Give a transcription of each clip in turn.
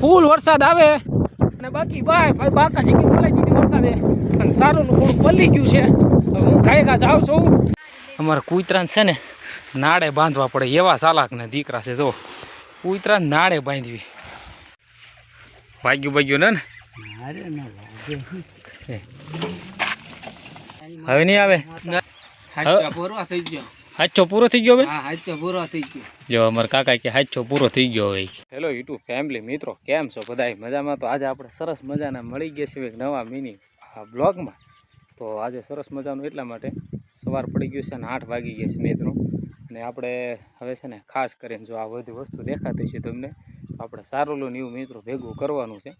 ફૂલ વરસાદ આવે અને બાકી ભાઈ બાકા ચીકી બોલાઈ દીધી વરસાદે અને સારું થોડું પલ્લી ગયું છે. હું ખાઈ જાઉં છું. અમારા કૂતરાને છે ને નાડે બાંધવા પડે એવા ચાલાકને દીકરા છે. જો કૂતરાને નાડે બાંધવી વાગ્યું ને હવે નહીં આવે. હાચો પૂરો થઈ ગયો જો અમારા કાકા કે હાચો પૂરો થઈ ગયો હોય. હેલો યુટ્યુબ ફેમિલી મિત્રો, કેમ છો બધા મજામાં? તો આજે આપણે સરસ મજાના મળી ગયા છીએ એક નવા મિની બ્લોગમાં. તો આજે સરસ મજાનું એટલા માટે સવાર પડી ગયું છે અને 8 વાગી ગયા છે મિત્રો. અને આપણે હવે છે ને ખાસ કરીને જો આ બધી વસ્તુ દેખાતી છે તમને, આપણે સારું એવું મિત્રો ભેગું કરવાનું છે.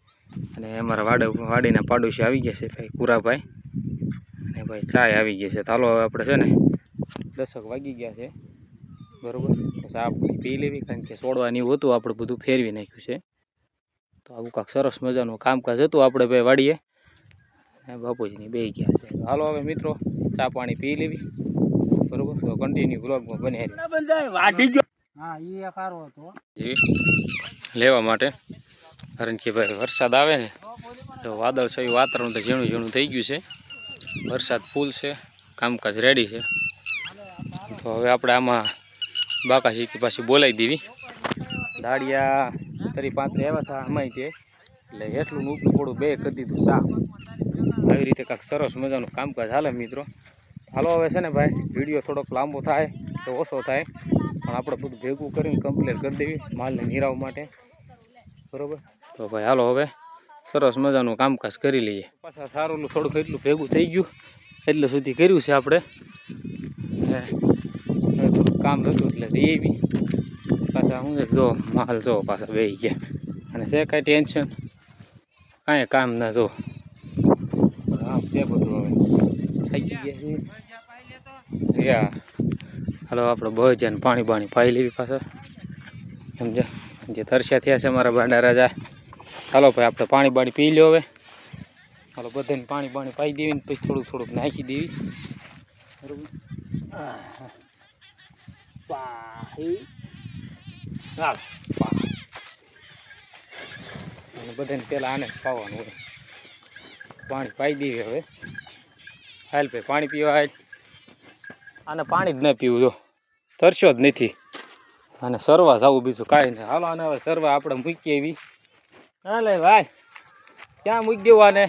અને અમારા વાડીના પાડોશી આવી ગયા છે ભાઈ કુરાભાઈ, અને ભાઈ ચાય આવી ગયા છે. ચાલો હવે આપણે છે ને 10 વાગી ગયા છે બરાબર. તો ચા પી લેવી, કારણ કે છોડવાની એવું હતું આપણે બધું ફેરવી નાખ્યું છે. તો આવું કાંક સરસ મજાનું કામકાજ હતું આપણે ભાઈ વાડીએ, અને બાપુજીની બે ગયા છે. હાલો હવે મિત્રો ચા પાણી પી લેવી બરાબર. તો કન્ટિન્યુ બ્લોગમાં બને લેવા માટે, કારણ કે ભાઈ વરસાદ આવે ને તો વાદળછાયું વાતાવરણ તો ઝીણું થઈ ગયું છે. વરસાદ ફૂલ છે, કામકાજ રેડી છે. તો હવે આપણે આમાં બાકા શીખી પાછી બોલાવી દેવી. દાડિયા 35 આવ્યા હતા આમાં તે, એટલે એટલું ઊંચું પડું બે કરી દીધું સાફ. આવી રીતે કાંઈક સરસ મજાનું કામકાજ હાલે મિત્રો. હાલો હવે છે ને ભાઈ વિડીયો થોડોક લાંબો થાય તો ઓછો થાય, પણ આપણે બધું ભેગું કરીને કમ્પ્લીટ કરી દેવી માલને નિરાવ માટે બરાબર. તો ભાઈ હાલો હવે સરસ મજાનું કામકાજ કરી લઈએ. પાછા સારું થોડુંક એટલું ભેગું થઈ ગયું એટલે સુધી કર્યું છે આપણે. થોડુંક કામ હતું એટલે એવી પાછા શું છે જો માલ જો પાછા બેસી ગયા. અને છે કાંઈ ટેન્શન કાંઈ કામ ના જો આમ છે બધું હવે થઈ ગયા છે. હાલો આપણે બજાને પાણી પાઈ લેવી પાછા સમજ્યા. જે તરસ્યા થયા છે અમારા બાંડા રાજા. હાલો ભાઈ આપણે પાણી પી લ્યો હવે. હાલો બધાને પાણી પાઈ દેવી ને પછી થોડુંક નાખી દેવી બરાબર. અને બધાને પહેલાં આને પાવાનું હોય. પાણી પાઈ દેવી હવે. હાલ ભાઈ પાણી પીવા હાલ. આને પાણી જ ન પીવું જો તરસ્યો જ નથી. અને સરવા જવું બીજું કાંઈ નહીં. હાલો આને હવે સરવા આપણે મૂકીએ એવી. હા લે ભાઈ ક્યાં મૂકી દેવું આને?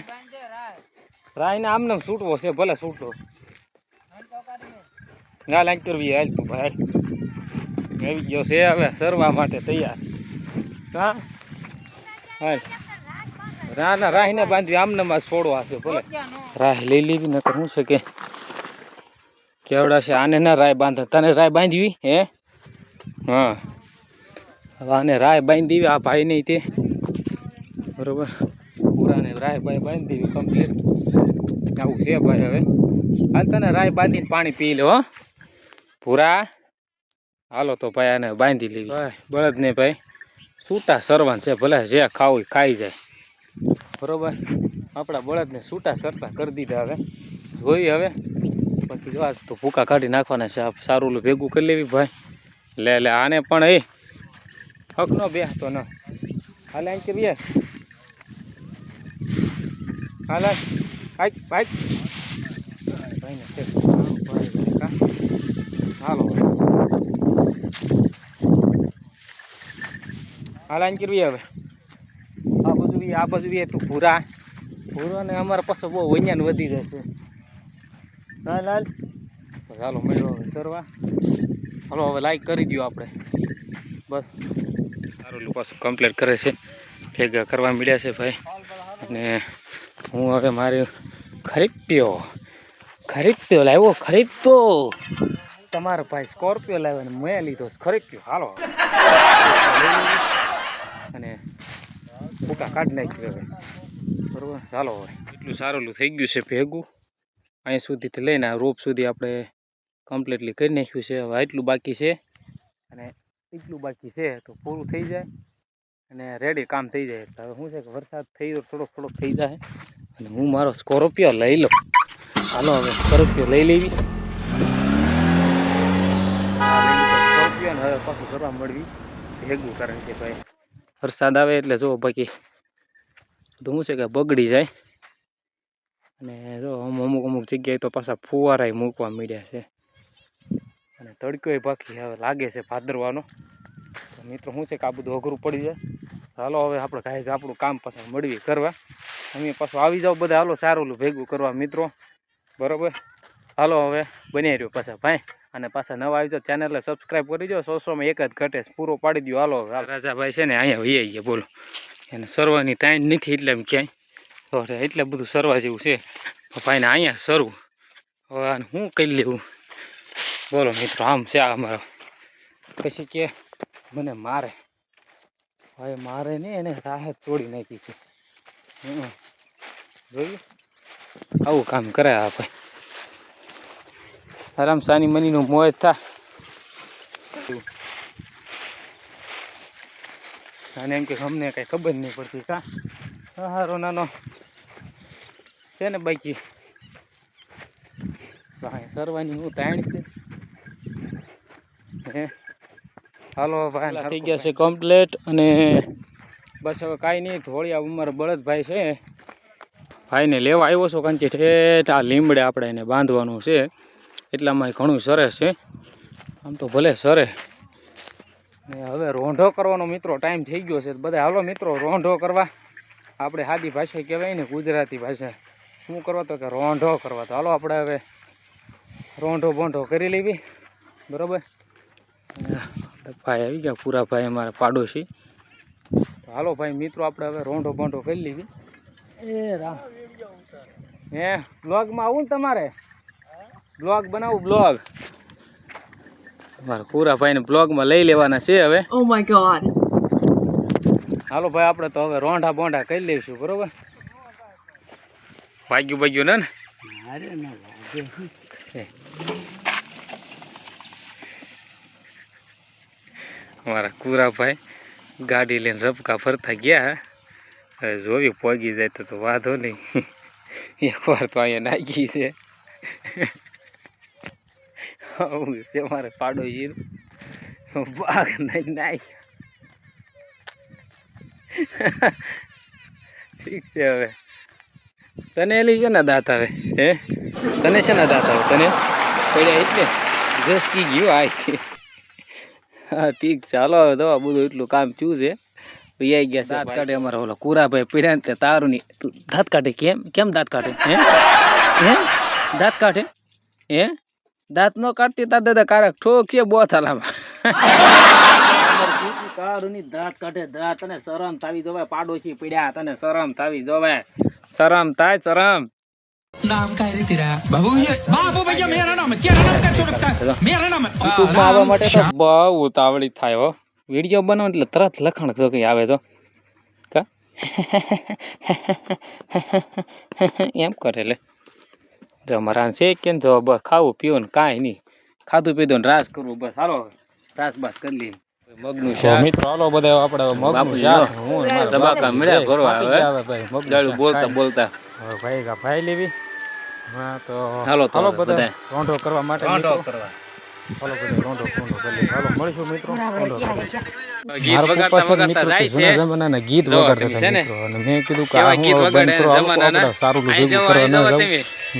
રાયને આમને છૂટવો છે, ભલે છૂટો ના લાઈન કરવી. હાલ તું ભાઈ આવી ગયો છે હવે સરવા માટે તૈયાર. હા હાલ ના રાહીને બાંધવી આમને માં છોડવા છે, ભલે રાહ લઈ લેવી. નકર શું છે કે કેવડા છે આને ના રાય બાંધે. તને રાય બાંધવી હે? હા હવે આને રાય બાંધી દેવી આ ભાઈ નહીં તે બરોબર. પૂરાને રાય બાંધી દેવી કમ્પ્લીટ. આવું છે ભાઈ. હવે હાલ તને રાય બાંધીને પાણી પી લો પૂરા. હાલો તો ભાઈ આને બાંધી લેવી. ભાઈ બળદ ને ભાઈ છૂટા સરવાન છે, ભલે જે ખાવું ખાઈ જાય બરોબર. આપણા બળદને છૂટા સરતા કરી દીધા. હવે જોઈ હવે બાકી જો આજ તો ભૂકા કાઢી નાખવાના છે. સારું ભેગું કરી લેવી ભાઈ. લે આને પણ એ હક નો બેસતો ન હાલે આમ કરીએ. હાલ ભાઈ હાલો હાલ આમ કરવી. હવે આ બધું તું પૂરાને અમારા પાસે બહુ વૈયાને વધી જશે. હાલ ચાલો મળ્યો હવે સરવા. હાલો હવે લાઈક કરી દો આપણે બસ. સારું પાછું કમ્પ્લીટ કરે છે, ભેગા કરવા મળ્યા છે ભાઈ. અને હું હવે મારી ખરીપ્યો લાવ્યો. તમારો ભાઈ સ્કોર્પિયો લાવ્યો ને મેં લીધો ખરીપ્યો. હાલો અને ભૂકા કાઢી નાખ્યું હવે બરાબર. ચાલો હવે એટલું સારું થઈ ગયું છે ભેગું. અહીં સુધીથી લઈને રોપ સુધી આપણે કમ્પ્લીટલી કરી નાખ્યું છે. હવે એટલું બાકી છે અને એટલું બાકી છે તો પૂરું થઈ જાય અને રેડી કામ થઈ જાય. હવે શું છે કે વરસાદ થઈ ગયો થોડોક થઈ જાય અને હું મારો સ્કોર્પિયો લઈ લઉં. હાલો હવે સ્કોર્પિયો લઈ લેવી. સ્કોર્પિયો હવે પાછું કરવા મળવી ભેગું, કારણ કે ભાઈ વરસાદ આવે એટલે જો બાકી બધું શું છે કે બગડી જાય. અને જો અમુક જગ્યાએ તો પાછા ફુવારાય મૂકવા માંડ્યા છે. અને તડકોય બાકી હવે લાગે છે ભાદરવાનો. તો મિત્રો શું છે કે આ બધું અઘરું પડી જાય. હાલો હવે આપણે કાંઈક આપણું કામ પાછા મળવી કરવા. અમે પાછું આવી જાઓ બધા, હાલો સારું ભેગું કરવા મિત્રો, બરાબર. હાલો હવે બની રહ્યો પાછા ભાઈ. અને પાછા નવા આવી જાઓ ચેનલને સબસ્ક્રાઈબ કરી દો. 100માં એક જ ઘટે પૂરો પાડી દો. હાલો હવે રાજાભાઈ છે ને અહીંયા વહી ગયા, બોલો. એને સરવાની ટાઈમ નથી એટલે એમ ક્યાંય તો એટલે બધું સરવા જેવું છે. ભાઈને અહીંયા સરવું હવે આને શું કરી લેવું બોલો મિત્રો. આમ છે અમારો. પછી કે મને મારે, હવે મારે નહીં, એને રાહત તોડી નાખી છે. જોયું આવું કામ કરે આ ભાઈ. આરામ સાની મનીનું મોજ થા. અને એમ કે અમને કઈ ખબર નહીં પડતી કા હારો નાનો છે ને બાકી સરવાની હું તાણ છે. હાલો ભાઈ થઈ ગયા છે કમ્પ્લેટ. અને બસ હવે કાંઈ નહીં, ધોળિયા અમારા બળદભાઈ છે, ભાઈને લેવા આવ્યો છો. કારણ કે ઠેઠ આ લીમડે આપણે એને બાંધવાનું છે, એટલામાં ઘણું સરે છે. આમ તો ભલે સરે. હવે રોંઢો કરવાનો મિત્રો ટાઈમ થઈ ગયો છે. બધા હાલો મિત્રો રોંઢો કરવા. આપણે સાદી ભાષા કહેવાય ને, ગુજરાતી ભાષા. શું કરવા તો કે રોંઢો કરવા. તો હાલો આપણે હવે રોંઢો બોંઢો કરી લેવી, બરાબર. ભાઈ આવી ગયા, પૂરા ભાઈ અમારા પાડોશી. હાલો ભાઈ મિત્રો આપણે હવે રોંઢો બોંઢો કરી લેવી. એ રામ હે બ્લોગમાં આવું ને તમારે? બ્લોગ બનાવું, બ્લોગ મારા પૂરા ભાઈને બ્લોગમાં લઈ લેવાના છે હવે. Oh my God. હાલો ભાઈ આપણે તો હવે રોંઢા બોંઢા કરી લઈશું, બરોબર. વાગ્યું ને અમારા કુરાભાઈ ગાડી લઈને રબકા ફરતા ગયા. હવે જોવી પોગી જાય તો વાંધો નહીં. એકવાર તો અહીંયા નાખી છે. છે મારે પાડોશી બાગ નહીં નાખ. ઠીક છે. હવે તને એલી છે ને દાંત આવે? હે તને છે ને દાંત આવે? તને પડ્યા એટલે જસકી ગયું આથી. હા ઠીક છે. હાલો હવે દવા બધું એટલું કામ થયું છે. આવી ગયા દાંત કાઢે અમારા ઓલા કુરાભાઈ પીડ્યા ને તારું ની દાંત કાઢે. કેમ દાંત કાઢે? હે દાંત કાઢે? હે દાંત નો કાઢતી તા દાદા કારક ઠોક છે બોથાલામાં. કારું ની દાંત કાઢે. દાંત તને શરમ થાવી જોવાય. પાડોશી પીડ્યા, તને શરમ થાવી જોવાય. શરમ થાય શરમ. नाम काय रे तेरा बाबू? ये बाबू भैया मेरा नाम है, तेरा नाम कैसे रखता है? मेरा नाम है। YouTube માં આવવા માટે તો બહુ ઉતાવળી થાય હો. વિડિયો બનાવો એટલે તરત લખણ જો કે આવે તો કા એમ કરે લે. જો મારા છે કે જો બસ ખાવું પીવું ને કાંઈ નહીં, ખાધું પીધું ને રાસ કરવું બસ. હાલો રાસ બાસ કરી લઈએ. મગનું શાક મિત્રો. હાલો બધા આપણે મગનું શાક હું ધબાકા મળ્યા ભરવા આવે ભાઈ. મગદાળું બોલતા બોલતા ભાઈ ભાઈ લેવી. હા તો હાલો બધા રોંઢો કરવા માટે. રોંઢો કરવા હાલો બધા રોંઢો કરી. હાલો મળીશું મિત્રો. રોંઢો ગીત વગાડતા જાય છે. જૂના જમાનાના ગીત વગાડતા હતા મિત્રો. અને મેં કીધું કે આ ગીત વગાડે જમાનાના સારું ભેગું કરવા ન જાવ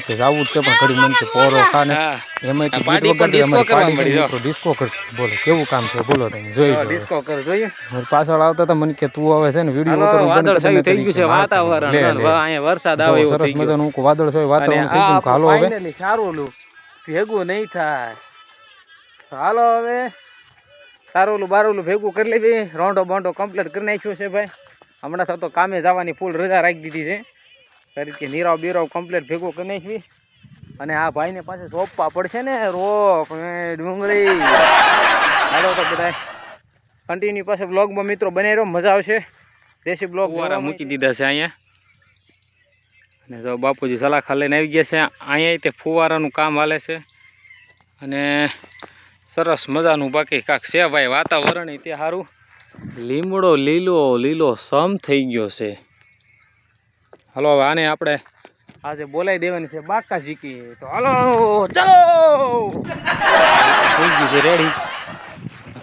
કે જાવું છે, પણ ઘડી મન કે પોરો ખાને એમાં ગીત વગાડે અમારી પાડી મિત્રો ડિસ્કો કરશે. બોલો કેવું કામ છે બોલો તમે જોઈ ડિસ્કો કર જોઈએ. પાછળ આવતા હતા મને કે તું હવે છે ને વિડિયો ઉતારવું વાદળ થઈ ગયું છે. વાતાવરણ અહીંયા વરસાદ આવે એવું સરસ મજાનું વાદળ છે. વાતાવરણ થઈ ગયું. હાલો હવે સારું ભેગું નહીં થાય. હાલો હવે સારું બારું ભેગું કરી લેવી. રોંઢો બોંઢો કમ્પ્લીટ કરી નાખ્યો છે ભાઈ. હમણાં તો કામે જવાની ફૂલ રજા રાખી દીધી છે. કે નીરાવ બીરાવ કમ્પ્લીટ ભેગું કરી નાખવી. અને આ ભાઈને પાસે રોપવા પડશે ને, રોપ ડુંગળી. હાલો તો બધા કન્ટિન્યુ પાસે બ્લોગમાં મિત્રો બનાવી રહ્યો, મજા આવશે. દેશી બ્લોગ વાળા મૂકી દીધા છે અહીંયા. અને જો બાપુજી સલાખા લઈને આવી ગયા છે. અહીંયા તે ફુવારાનું કામ હાલે છે. અને સરસ મજાનું બાકી કાંક છે ભાઈ. વાતાવરણ તે સારું. લીમડો લીલો સમ થઈ ગયો છે. હાલો હવે આને આપણે આજે બોલાવી દેવાની છે બાકા શીખી. તો હાલો ચાલો થઈ ગયું છે રેડી.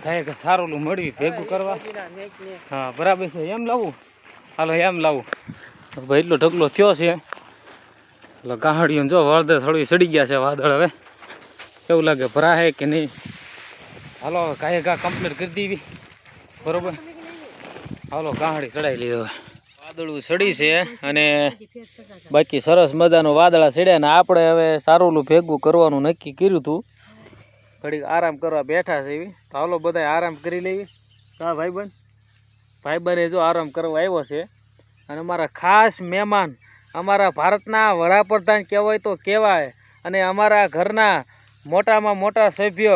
કાંઈ સારું મળવી ભેગું કરવા. હા બરાબર છે, એમ લાવું. હાલો એમ લાવું. ભાઈ એટલો ઢગલો થયો છે એટલે ગાહડીઓ જો વળદે થોડી સડી ગયા છે વાદળ. હવે એવું લાગે ભરાહે કે નહીં. હાલો કાંઈ ઘા કમ્પ્લીટ કરી દેવી બરોબર. હાલો ગાહડી ચડાવી લઈએ. હવે વાદળું સડી છે અને બાકી સરસ મજાનું વાદળા ચડ્યા ને આપણે હવે સારું ભેગું કરવાનું નક્કી કર્યું હતું. ઘડીક આરામ કરવા બેઠા છે એવી. તો હાલો બધા આરામ કરી લેવી. હા ભાઈબંધ જો આરામ કરવા આવ્યો છે. અને અમારા ખાસ મહેમાન, અમારા ભારતના વડાપ્રધાન કહેવાય તો કહેવાય, અને અમારા ઘરના મોટામાં મોટા સભ્ય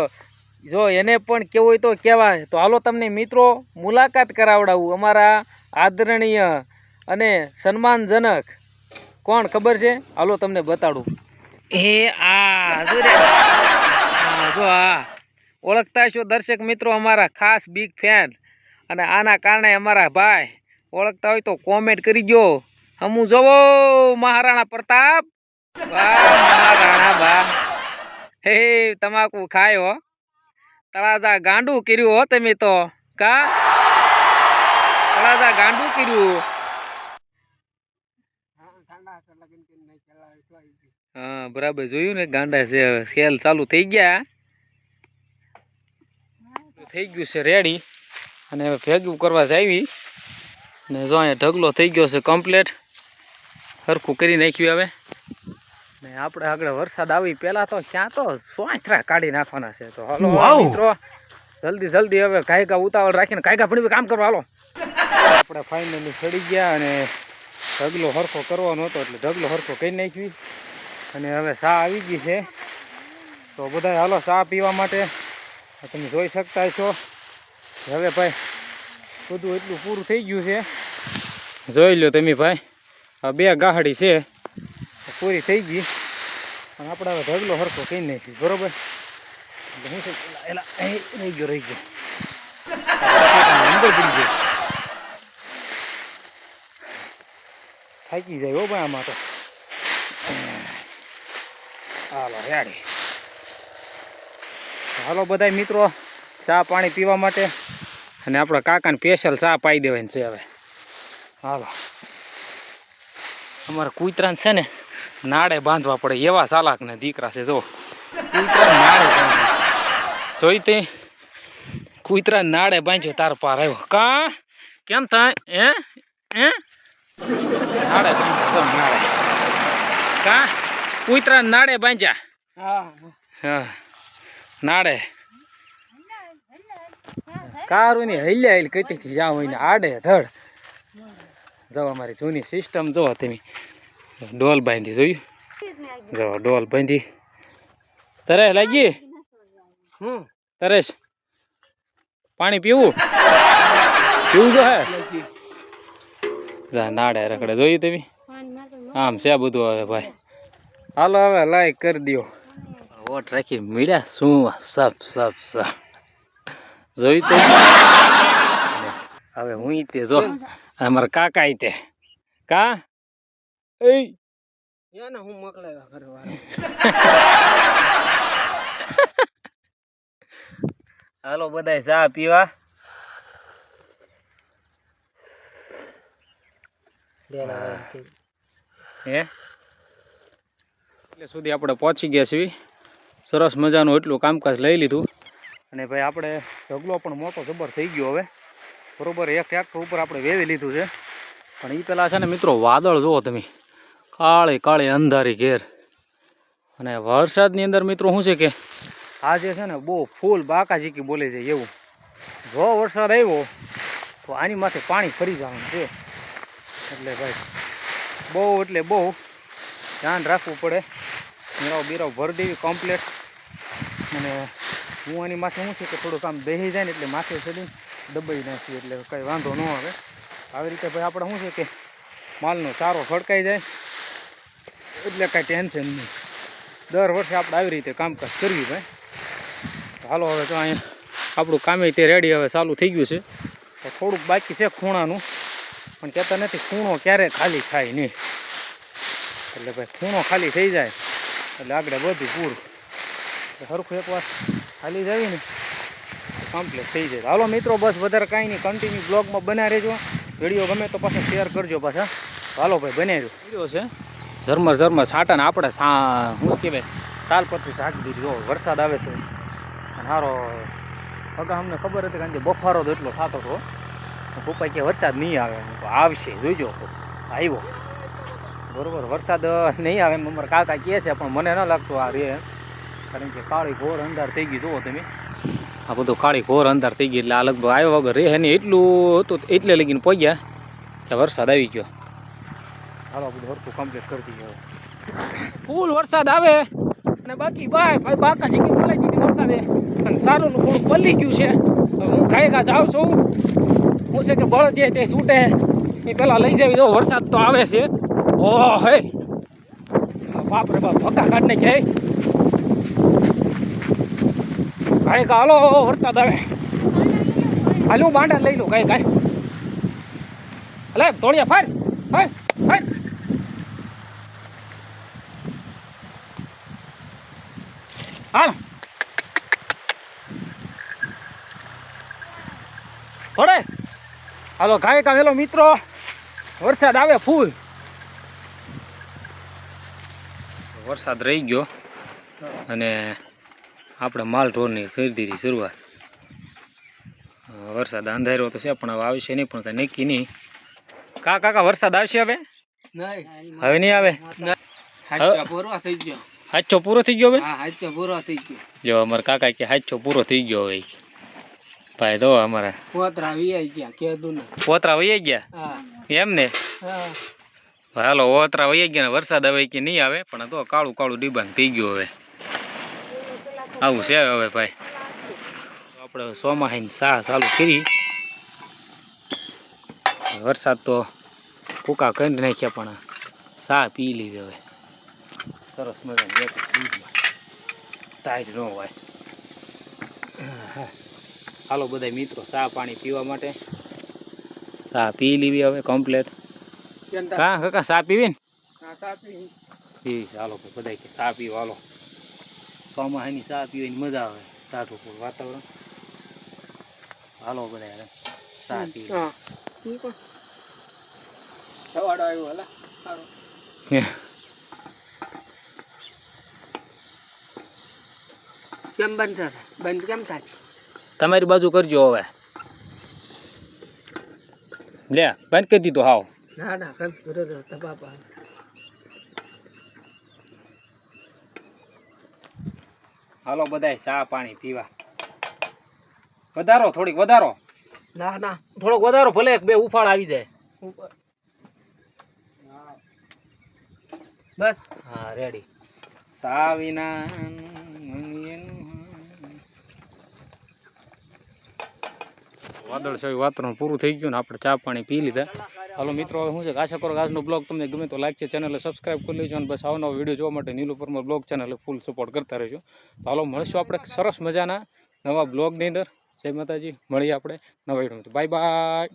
જો એને પણ કહેવું હોય તો કહેવાય. તો હાલો તમને મિત્રો મુલાકાત કરાવડાવું અમારા આદરણીય અને સન્માનજનક. કોણ ખબર છે? હાલો તમને બતાડું. જો આ ઓળખતા છો દર્શક મિત્રો, અમારા ખાસ બિગ ફેન. અને આના કારણે અમારા ભાઈ ઓળખતા હોય તો કોમેન્ટ કરી દો. હમું જોવો મહારાણા પ્રતાપ. મહારાણા બા હે તમાકુ ખાય હો. તળાજા ગાંડું કર્યું હો તમે તો. કા તળાજા ગાંડું કર્યું. હા બરાબર જોયું ને, ગાંડા છે. હવે સેલ ચાલુ થઈ ગયા, થઈ ગયું છે રેડી. અને હવે ભેગું કરવા જાવી ને જો અહીંયા ઢગલો થઈ ગયો છે કમ્પ્લેટ. સરખું કરી નાખ્યું હવે. ને આપણે આગળ વરસાદ આવી પહેલાં તો ક્યાં તો સોંઠરા કાઢી નાખવાના છે. તો હાલો મિત્રો જલ્દી હવે ગાયકા ઉતાવળ રાખીને ગાયકા ભણી કામ કરવા હાલો. આપણે ફાઇનલી ચડી ગયા અને ઢગલો સરખો કરવાનો હતો એટલે ઢગલો સરખો કરી નાખવી. અને હવે ચા આવી ગઈ છે તો બધા હાલો ચા પીવા માટે. તમે જોઈ શકતા છો હવે ભાઈ બધું એટલું પૂરું થઈ ગયું છે. જોઈ લો તમે ભાઈ, આ 2 ગાહડી છે પૂરી થઈ ગઈ. અને આપણે હવે ઢગલો સરખો કરી નાખી બરોબર. એટલે શું છે એલા રહી ગયો અંદર પડી ગયો. થાકી જાય હો ભાઈ આમાં તો. હાલો રેડી. હાલો બધા મિત્રો ચા પાણી પીવા માટે. અને આપણા કાકાને સ્પેશિયલ ચા પાઈ દેવાની છે હવે. હાલો અમારા કૂતરાને છે ને નાડે બાંધવા પડે એવા ચાલાકને દીકરા છે. જો કૂતરા નાડે બાંધવા જોઈ તે કૂતરા નાડે બાંધ્યો તાર પાર આવ્યો. કા કેમ થાય હે નાડે બાંધ્યા નાડે. કા કૂતરા નાડે બાંધ્યા. હા નાડે કારું ની હલ્યા હલ કતી જાવ હોય ને આડે ધડ. જો અમારી જૂની સિસ્ટમ જો તમે. ડોલ બાંધી જોયું. જો ડોલ બાંધી. તરસ લાગી? તરસ પાણી પીવું જો હે. નાડે રખડે જોયું તમે. આમ છે બધું. હવે ભાઈ હાલો હવે લાઈક કરી દો. વોટ રાખી મીડ્યા શું સપ જોયું તો. હવે હું તે જો અમારા કાકા તે કા હું મોકલાવ્યા કરવા. હાલો બધા ચા પીવા. એટલે સુધી આપણે પહોંચી ગયા છીએ. સરસ મજાનું એટલું કામકાજ લઈ લીધું. અને ભાઈ આપણે ઢગલો પણ મોટો જબર થઈ ગયો હવે બરોબર. એક ટ્રેક્ટર ઉપર આપણે વેવી લીધું છે. પણ એ પેલા છે ને મિત્રો વાદળ જુઓ તમે, કાળી અંધારી ઘેર. અને વરસાદની અંદર મિત્રો શું છે કે આજે છે ને બહુ ફૂલ બાકાજીકી બોલે છે એવું. જો વરસાદ આવ્યો તો આની માથે પાણી ફરી જવાનું છે. એટલે ભાઈ બહુ ધ્યાન રાખવું પડે. બીરાવ ભરી દેવી કમ્પ્લેટ. અને હું આની માથે શું છે કે થોડુંક આમ બેસી જાય ને એટલે માથે ચડીને દબાઈ નાખીએ એટલે કંઈ વાંધો ન આવે. આવી રીતે ભાઈ આપણે શું છે કે માલનો ચારો સળકાઈ જાય એટલે કાંઈ ટેન્શન નહીં. દર વર્ષે આપણે આવી રીતે કામકાજ કરવી ભાઈ. હાલો હવે તો અહીંયા આપણું કામે તે રેડી હવે ચાલુ થઈ ગયું છે. તો થોડુંક બાકી છે ખૂણાનું, પણ કહેતા નથી ખૂણો ક્યારે ખાલી થાય નહીં. એટલે ભાઈ ખૂણો ખાલી થઈ જાય એટલે આગળ બધું પૂરું. એટલે સરખું એકવાર ખાલી જાવી ને કમ્પ્લીટ થઈ જાય. હાલો મિત્રો, બસ વધારે કાંઈ નહીં, કન્ટિન્યુ બ્લોગમાં બના રહેજો. વિડીયો ગમે તો પાછો શેર કરજો પાછા. હાલો ભાઈ, બને રહ્યો વિડીયો છે. ઝરમર છાંટાને આપણે શું કહેવાય તાલપત્રી ઢાંકી દીધી. જો વરસાદ આવે છે અને સારો અગા અમને ખબર હતી કારણ કે બફારો તો એટલો થતો હતો. પપ્પા કે વરસાદ નહીં આવે, આવશે જોઈજો. આવ્યો બરોબર, વરસાદ નહીં આવે એમ અમારા કાકા કહે છે, પણ મને ન લાગતું આ રે, કારણ કે કાળી ઘોર અંધાર થઈ ગઈ. જુઓ તમે, આ બધું કાળી ઘોર અંધાર થઈ ગઈ. એટલે આ લગભગ આવ્યા વગર રહે નહીં એટલું હતું, એટલે લગીને પહોંચ્યા કે વરસાદ આવી ગયો. હાલો બધું હરખું કમ્પ્લીટ કરી દીધું. ફૂલ વરસાદ આવે અને બાકી ભાઈ બાકા શીખી બોલાઈ દીધી વરસાદે, અને સારું થોડું પલ્લી ગયું છે. હું ખાઈ ખા જાઉં છું. હું છે કે બળદ જાય તે છૂટે એ પહેલાં લઈ જાવી. જો વરસાદ તો આવે છે. ઓહ હે બાપ રે બાપ, ભક્કા કાઢ ને ક્યાંય કાંઈ હાલો વરસાદ આવે. હાલ હું બાંડા લઈ લઉં કાંઈ અલે તોડિયા ફાર ફાર ફાર. હાલ થોડે હાલો ગાય કા વેલો મિત્રો, વરસાદ આવે ફૂલ. વરસાદ રહી ગયો અને આપણે માલ ઢોરની કરી દીધી શરૂઆત. વરસાદ અંધાર્યો તો છે પણ હવે આવશે નહીં, પણ કાંઈ નક્કી નહીં. કાકા વરસાદ આવશે હવે? હવે નહીં આવે. હાચો પૂરો થઈ ગયો હવે? જો અમારા કાકા કે હાચો પૂરો થઈ ગયો હવે. ભાઈ તો અમારા પોતરા વહી ગયા એમ ને. હાલો ઓતરા વહી ગયા ને વરસાદ હવે કે નહીં આવે, પણ તો કાળું કાળું ડિબાંગ થઈ ગયું. હવે આવું છે હવે ભાઈ. આપણે સોમાહીને સા ચાલુ કરી. વરસાદ તો ફૂકા કરી નાખ્યા, પણ સા પી લીધી હવે સરસ મજાની ટાઈટ ન હોય. હાલો બધા મિત્રો ચા પાણી પીવા માટે ચા પી લીધી હવે કમ્પ્લેટ. હા કાકા ચા પીવી ને? પી ચાલો બધા કે ચા પીવા. હાલો સોમાહાની ચા પીવાની મજા આવે, ટાઢું વાતાવરણ. હાલો બધા ચા પી. કેમ બંધ થાય? બંધ કેમ થાય? તમારી બાજુ કરજો હવે. લે બંધ કરી દીધો હાવ. ના ના કમ કરો બાપા. હાલો બધાય ચા પાણી પીવા. વધારો થોડીક વધારો. ના ના થોડોક વધારો, ભલે બે ઉફાળ આવી જાય. બસ હા રેડી. ચા વિના વાદળછાયું વાતાવરણ પૂરું થઈ ગયું ને આપણે ચા પાણી પી લીધા. હાલો મિત્રો, હવે શું છે આશા કરો આજનો બ્લોગ તમને ગમે તો લાઈક છે, ચેનલને સબસ્ક્રાઈબ કરી લેજો અને બસ આવનો વિડીયો જોવા માટે નીલુ પરમાર બ્લોગ ચેનલે ફૂલ સપોર્ટ કરતા રહેજો. તો હાલો મળીશું આપણે સરસ મજાના નવા બ્લોગની અંદર. જય માતાજી, મળીએ આપણે નવા વિડીયોમાં. Bye bye.